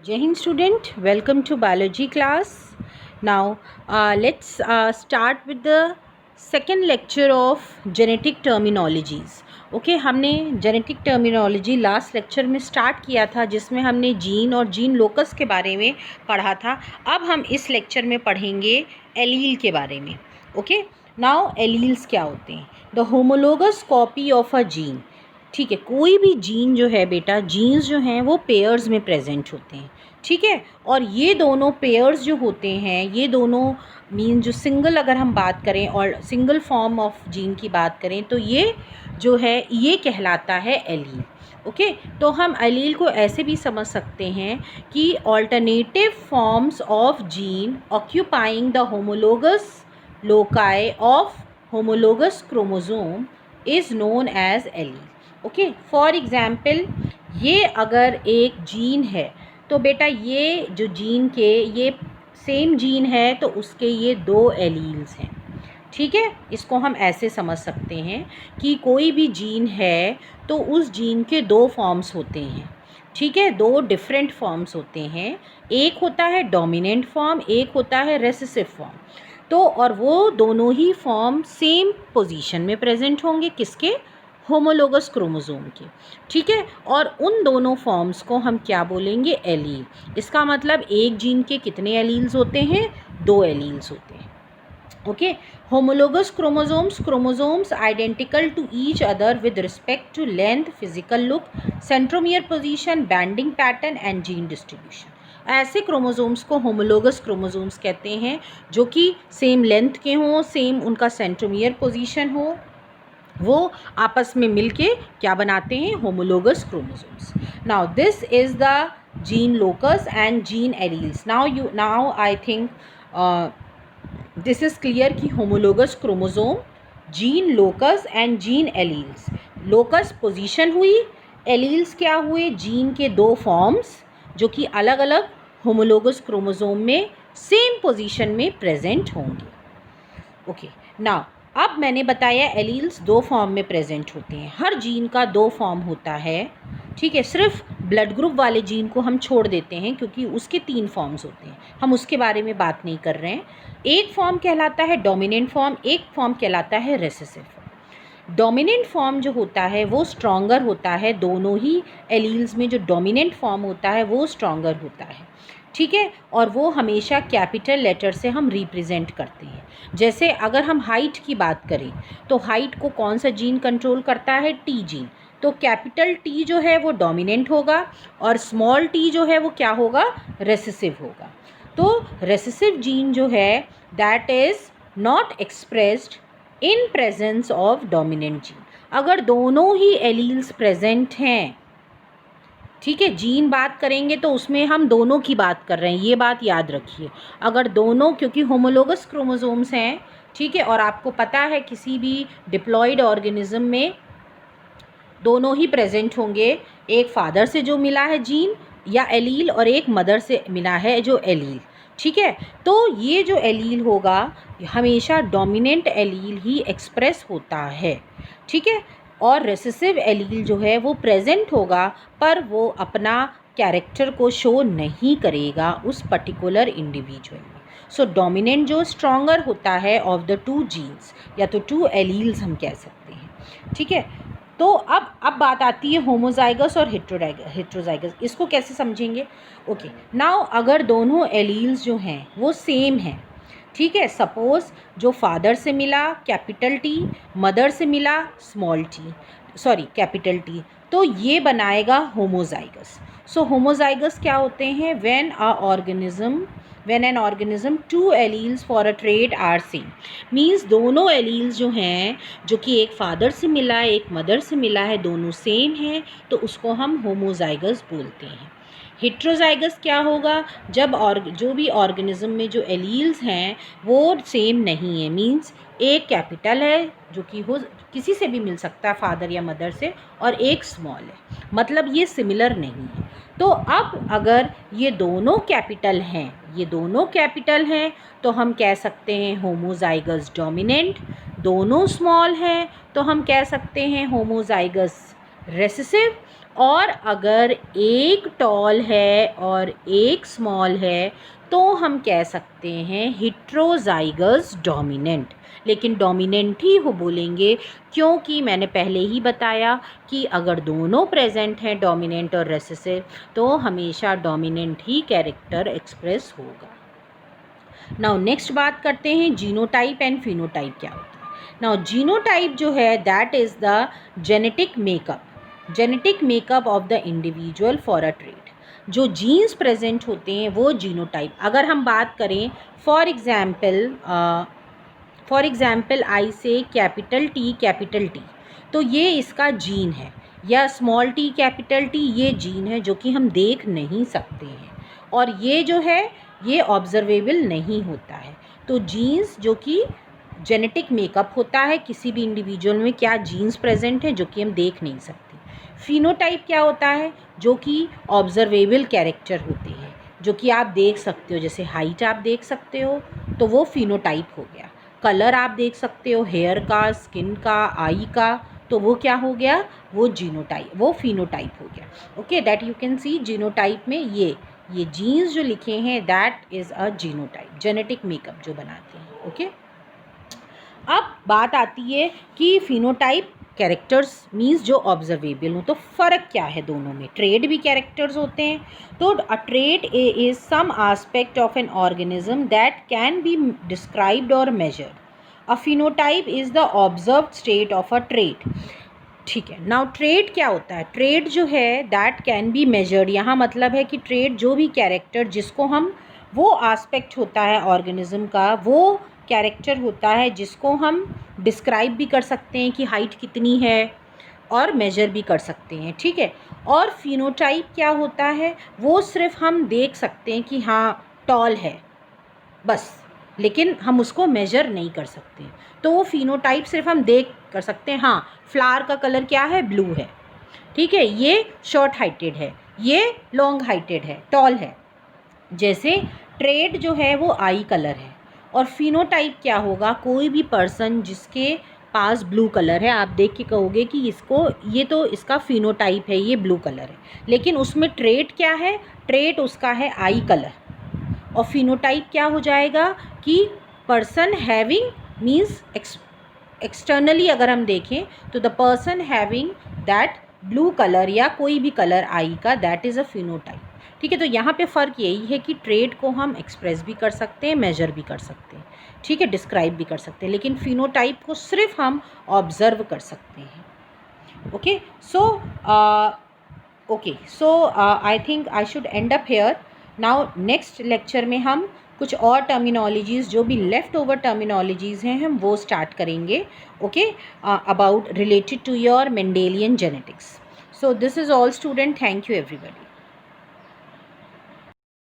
Jai Hind student, welcome to biology class. Now let's start with the second lecture of genetic terminologies. Okay हमने genetic terminology last lecture में start किया था जिसमें हमने gene और gene locus के बारे में पढ़ा था. अब हम इस लेक्चर में पढ़ेंगे एलील के बारे में. ओके नाउ एलील्स क्या होते हैं? The homologous copy of a gene. ठीक है, कोई भी जीन जो है बेटा, जीन्स जो हैं वो पेयर्स में प्रेजेंट होते हैं. ठीक है, और ये दोनों पेयर्स जो होते हैं, ये दोनों मीन जो सिंगल अगर हम बात करें और सिंगल फॉर्म ऑफ जीन की बात करें तो ये जो है ये कहलाता है एलील. ओके तो हम एलील को ऐसे भी समझ सकते हैं कि alternative forms of gene occupying the homologous loci of homologous chromosome is known as allele. Okay for example, ये अगर एक जीन है तो बेटा ये जो जीन के ये सेम जीन है तो उसके ये दो एलील्स हैं. ठीक है, इसको हम ऐसे समझ सकते हैं कि कोई भी जीन है तो उस जीन के दो फॉर्म्स होते हैं. ठीक है, दो डिफरेंट फॉर्म्स होते हैं. एक होता है डोमिनेंट फॉर्म, एक होता है रेसेसिव फॉर्म. तो और वो दोनों ही फॉर्म सेम पोजीशन में प्रेजेंट होंगे. किसके? होमोलोगस क्रोमोसोम के. ठीक है, और उन दोनों फॉर्म्स को हम क्या बोलेंगे? एलील. इसका मतलब एक जीन के कितने एलील्स होते हैं? दो एलील्स होते हैं. Okay homologous chromosomes identical to each other with respect to length, physical look, centromere position, banding pattern and gene distribution. ऐसे क्रोमोसोम्स को होमोलोगस क्रोमोसोम्स कहते हैं जो कि सेम लेंथ के हों, सेम उनका सेंट्रोमियर पोजीशन हो, वो आपस में मिलके क्या बनाते हैं? Homologous chromosomes. Now this is the gene locus and gene alleles. Now I think this is clear कि homologous chromosome, gene locus and gene alleles. Locus position हुई, एलील्स क्या हुए? जीन के दो फॉर्म्स जो कि अलग अलग होमोलोगस क्रोमोसोम में सेम पोजीशन में प्रेजेंट होंगे. ओके नाउ अब मैंने बताया एलील्स दो फॉर्म में प्रेजेंट होते हैं. हर जीन का दो फॉर्म होता है. ठीक है, सिर्फ ब्लड ग्रुप वाले जीन को हम छोड़ देते हैं क्योंकि उसके तीन फॉर्म्स होते हैं, हम उसके बारे में बात नहीं कर रहे हैं. एक फॉर्म कहलाता है डोमिनेंट फॉर्म, एक फॉर्म कहलाता है रेसेसिव फॉर्म. डोमिनेंट फॉर्म जो होता है वो स्ट्रॉन्गर होता है. दोनों ही एलील्स में जो डोमिनेंट फॉर्म होता है वो स्ट्रॉन्गर होता है. ठीक है, और वो हमेशा कैपिटल लेटर से हम रिप्रेजेंट करते हैं. जैसे अगर हम हाइट की बात करें तो हाइट को कौन सा जीन कंट्रोल करता है? T gene. तो कैपिटल टी जो है वो डोमिनेंट होगा और स्मॉल टी जो है वो क्या होगा? रेसेसिव होगा. तो रेसेसिव जीन जो है that is not expressed in presence of dominant gene. अगर दोनों ही एलील्स प्रेजेंट हैं, ठीक है, जीन बात करेंगे तो उसमें हम दोनों की बात कर रहे हैं, ये बात याद रखिए. अगर दोनों, क्योंकि होमोलोगस क्रोमोसोम्स हैं, ठीक है, और आपको पता है किसी भी डिप्लॉयड ऑर्गेनिज्म में दोनों ही प्रेजेंट होंगे. एक फादर से जो मिला है जीन या एलील और एक मदर से मिला है जो एलील. ठीक है, तो ये जो एलील होगा हमेशा डोमिनेंट एलील ही एक्सप्रेस होता है. ठीक है, और रेसेसिव एलील जो है वो प्रेजेंट होगा पर वो अपना कैरेक्टर को शो नहीं करेगा उस पर्टिकुलर इंडिविजुअल में. सो डोमिनेंट जो स्ट्रॉन्गर होता है ऑफ द टू जीन्स या तो टू एलील्स हम कह सकते हैं. ठीक है, तो अब बात आती है होमोजाइगस और हेट्रोजाइगस. इसको कैसे समझेंगे? ओके नाउ अगर दोनों एलील्स जो हैं वो सेम हैं, ठीक है, सपोज़ जो फादर से मिला कैपिटल टी, मदर से मिला small T, sorry capital T, तो ये बनाएगा होमोजाइगस. सो होमोजाइगस क्या होते हैं? When an organism two alleles for a trait are same. Means दोनों एलील्स जो हैं जो कि एक फादर से मिला है एक मदर से मिला है, दोनों सेम हैं, तो उसको हम होमोजाइगस बोलते हैं. हेट्रोजाइगस क्या होगा? जब जो भी ऑर्गेनिज्म में जो एलील्स हैं वो सेम नहीं है. मीन्स एक कैपिटल है जो कि हो किसी से भी मिल सकता है फादर या मदर से, और एक स्मॉल है, मतलब ये सिमिलर नहीं है. तो अब अगर ये दोनों कैपिटल हैं तो हम कह सकते हैं होमोजाइगस डोमिनेंट. दोनों स्मॉल हैं तो हम कह सकते हैं होमोजाइगस रेसेसिव. और अगर एक टॉल है और एक स्मॉल है तो हम कह सकते हैं हेट्रोजाइगस डोमिनेंट। लेकिन डोमिनेंट ही हो बोलेंगे क्योंकि मैंने पहले ही बताया कि अगर दोनों प्रेजेंट हैं डोमिनेंट और रेसेसिव तो हमेशा डोमिनेंट ही कैरेक्टर एक्सप्रेस होगा। नाउ नेक्स्ट बात करते हैं जीनोटाइप एंड फिनोटाइप क्या होता है। नाउ जीनोटाइप जो है that is the genetic makeup of the individual for a trait. जो जीन्स प्रेजेंट होते हैं वो जीनोटाइप। अगर हम बात करें फॉर एग्जाम्पल आई से कैपिटल टी, तो ये इसका जीन है, या स्मॉल टी कैपिटल टी ये जीन है जो कि हम देख नहीं सकते हैं, और ये जो है ये ऑब्जर्वेबल नहीं होता है। तो जीन्स जो कि जेनेटिक मेकअप होता है किसी भी इंडिविजुअल में क्या जीन्स प्रेजेंट है जो कि हम देख नहीं सकते। फिनोटाइप क्या होता है, जो कि ऑब्जर्वेबल कैरेक्टर होते हैं जो कि आप देख सकते हो, जैसे हाइट आप देख सकते हो तो वो फिनोटाइप हो गया। कलर आप देख सकते हो हेयर का, स्किन का, आई का, तो वो क्या हो गया, वो फिनोटाइप हो गया। Okay, that you can see genotype में ये जीन्स जो लिखे हैं that is a genotype, genetic makeup जो बनाते हैं। ओके, अब बात आती है कि फिनोटाइप कैरेक्टर्स मीन्स जो ऑब्जर्वेबल हो, तो फ़र्क क्या है दोनों में। ट्रेट भी कैरेक्टर्स होते हैं, तो a trait is some aspect of an organism that can be described और measured. A phenotype is the observed state of a trait. ठीक है, नाउ ट्रेट क्या होता है, ट्रेट जो है दैट कैन बी मेजर्ड, यहाँ मतलब है कि ट्रेट जो भी कैरेक्टर जिसको हम, वो आस्पेक्ट होता है ऑर्गेनिज्म का, वो कैरेक्टर होता है जिसको हम डिस्क्राइब भी कर सकते हैं कि हाइट कितनी है और मेजर भी कर सकते हैं। ठीक है, और फिनोटाइप क्या होता है, वो सिर्फ हम देख सकते हैं कि हाँ टॉल है बस, लेकिन हम उसको मेजर नहीं कर सकते। तो वो फिनोटाइप सिर्फ हम देख कर सकते हैं, हाँ फ्लावर का कलर क्या है, ब्लू है। ठीक है, ये शॉर्ट हाइटेड है, ये लॉन्ग हाइटेड है, टॉल है। जैसे ट्रेट जो है वो आई कलर है, और फिनोटाइप क्या होगा, कोई भी पर्सन जिसके पास ब्लू कलर है, आप देख के कहोगे कि इसको, ये तो इसका फिनोटाइप है, ये ब्लू कलर है, लेकिन उसमें ट्रेट क्या है, ट्रेट उसका है आई कलर। और फिनोटाइप क्या हो जाएगा कि पर्सन हैविंग मीन्स एक्सटर्नली अगर हम देखें तो the person having that blue colour या कोई भी कलर आई का, दैट इज़ अ फिनोटाइप। ठीक है, तो यहाँ पे फ़र्क यही है कि ट्रेट को हम एक्सप्रेस भी कर सकते हैं, मेजर भी कर सकते हैं, ठीक है, डिस्क्राइब भी कर सकते हैं, लेकिन फिनोटाइप को सिर्फ हम ऑब्जर्व कर सकते हैं। Okay, so I think I should and up here. Now next lecture में हम कुछ और टर्मिनोलॉजीज़ जो भी लेफ़्ट ओवर टर्मिनोलॉजीज़ हैं हम वो स्टार्ट करेंगे। Okay, about related to your Mendelian genetics. So this is all student, thank you everybody.